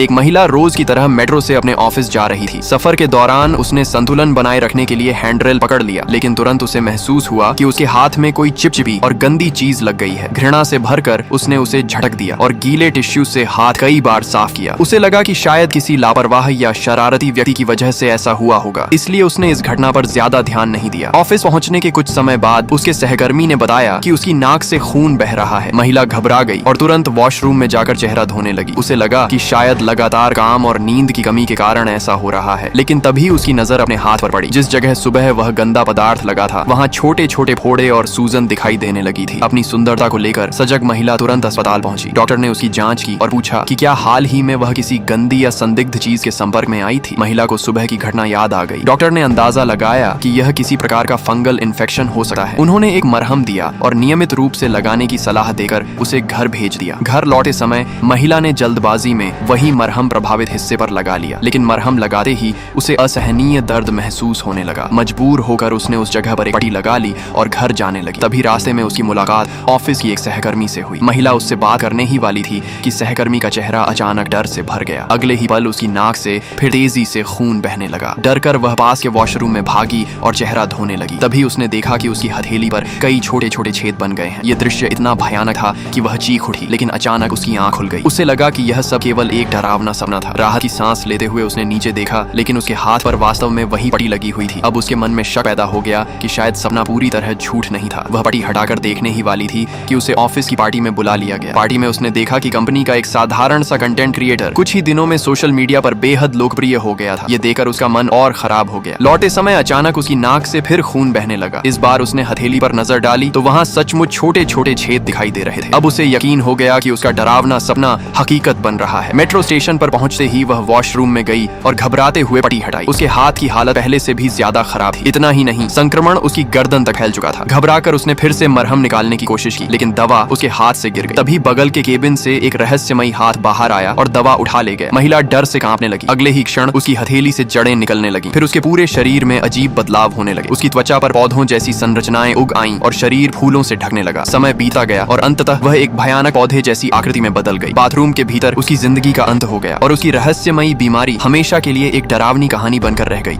एक महिला रोज की तरह मेट्रो से अपने ऑफिस जा रही थी। सफर के दौरान उसने संतुलन बनाए रखने के लिए हैंडरेल पकड़ लिया, लेकिन तुरंत उसे महसूस हुआ कि उसके हाथ में कोई चिपचिपी और गंदी चीज लग गई है। घृणा से भरकर उसने उसे झटक दिया और गीले टिश्यू से हाथ कई बार साफ किया। उसे लगा कि शायद किसी लापरवाह या शरारती व्यक्ति की वजह से ऐसा हुआ होगा, इसलिए उसने इस घटना पर ज्यादा ध्यान नहीं दिया। ऑफिस पहुंचने के कुछ समय बाद उसके सहकर्मी ने बताया कि उसकी नाक से खून बह रहा है। महिला घबरा गई और तुरंत वॉशरूम में जाकर चेहरा धोने लगी। उसे लगा कि शायद लगातार काम और नींद की कमी के कारण ऐसा हो रहा है, लेकिन तभी उसकी नजर अपने हाथ पर पड़ी। जिस जगह सुबह वह गंदा पदार्थ लगा था, वहाँ छोटे छोटे फोड़े और सूजन दिखाई देने लगी थी। अपनी सुंदरता को लेकर सजग महिला तुरंत अस्पताल पहुंची। डॉक्टर ने उसकी जांच की और पूछा कि क्या हाल ही में वह किसी गंदी या संदिग्ध चीज के संपर्क में आई थी। महिला को सुबह की घटना याद आ गई। डॉक्टर ने अंदाजा लगाया कि यह किसी प्रकार का फंगल इन्फेक्शन हो सकता है। उन्होंने एक मरहम दिया और नियमित रूप से लगाने की सलाह देकर उसे घर भेज दिया। घर लौटे समय महिला ने जल्दबाजी में वही मरहम प्रभावित हिस्से पर लगा लिया, लेकिन मरहम लगाते ही उसे असहनीय दर्द महसूस होने लगा। मजबूर होकर उसने उस जगह पर एक पट्टी लगा ली और घर जाने लगी। तभी रास्ते में उसकी मुलाकात ऑफिस की एक सहकर्मी से हुई। महिला उससे बात करने ही वाली थी कि सहकर्मी का चेहरा अचानक डर से भर गया। अगले ही पल उसकी नाक से फिर तेजी से खून बहने लगा। डर कर वह पास के वॉशरूम में भागी और चेहरा धोने लगी। तभी उसने देखा कि उसकी हथेली पर कई छोटे छोटे छेद बन गए हैं। ये दृश्य इतना भयानक था कि वह चीख उठी, लेकिन अचानक उसकी आंख खुल गई। उसे लगा कि यह सब केवल एक डरावना सपना था। राहत की सांस लेते हुए उसने नीचे देखा, लेकिन उसके हाथ पर वास्तव में वही पट्टी लगी हुई थी। अब उसके मन में शक पैदा हो गया कि शायद सपना पूरी तरह झूठ नहीं था। वह पट्टी हटाकर देखने ही वाली थी कि उसे ऑफिस की पार्टी में बुला लिया गया। पार्टी में उसने देखा कि कंपनी का एक साधारण सा कंटेंट क्रिएटर कुछ ही दिनों में सोशल मीडिया पर बेहद लोकप्रिय हो गया था। ये देखकर उसका मन और खराब हो गया। लौटे समय अचानक उसकी नाक से फिर खून बहने लगा। इस बार उसने हथेली पर नजर डाली तो वहाँ सचमुच छोटे छोटे छेद दिखाई दे रहे थे। अब उसे यकीन हो गया कि उसका डरावना सपना हकीकत बन रहा है। मेट्रो स्टेशन पर पहुंचते ही वह वॉशरूम में गई और घबराते हुए पट्टी हटाई। उसके हाथ की हालत पहले से भी ज्यादा खराब थी। इतना ही नहीं, संक्रमण उसकी गर्दन तक फैल चुका था। घबराकर उसने फिर से मरहम निकालने की कोशिश की, लेकिन दवा उसके हाथ से गिर गई। तभी बगल के केबिन से एक रहस्यमयी हाथ बाहर आया और दवा उठा ले गया। महिला डर से कांपने लगी। अगले ही क्षण उसकी हथेली से जड़ें निकलने लगी। फिर उसके पूरे शरीर में अजीब बदलाव होने लगे। उसकी त्वचा पर पौधों जैसी संरचनाएं उग आईं और शरीर फूलों से ढकने लगा। समय बीता गया और अंततः वह एक भयानक पौधे जैसी आकृति में बदल गई। बाथरूम के भीतर उसकी जिंदगी का अंत हो गया और उसकी रहस्यमयी बीमारी हमेशा के लिए एक डरावनी कहानी बनकर रह गई।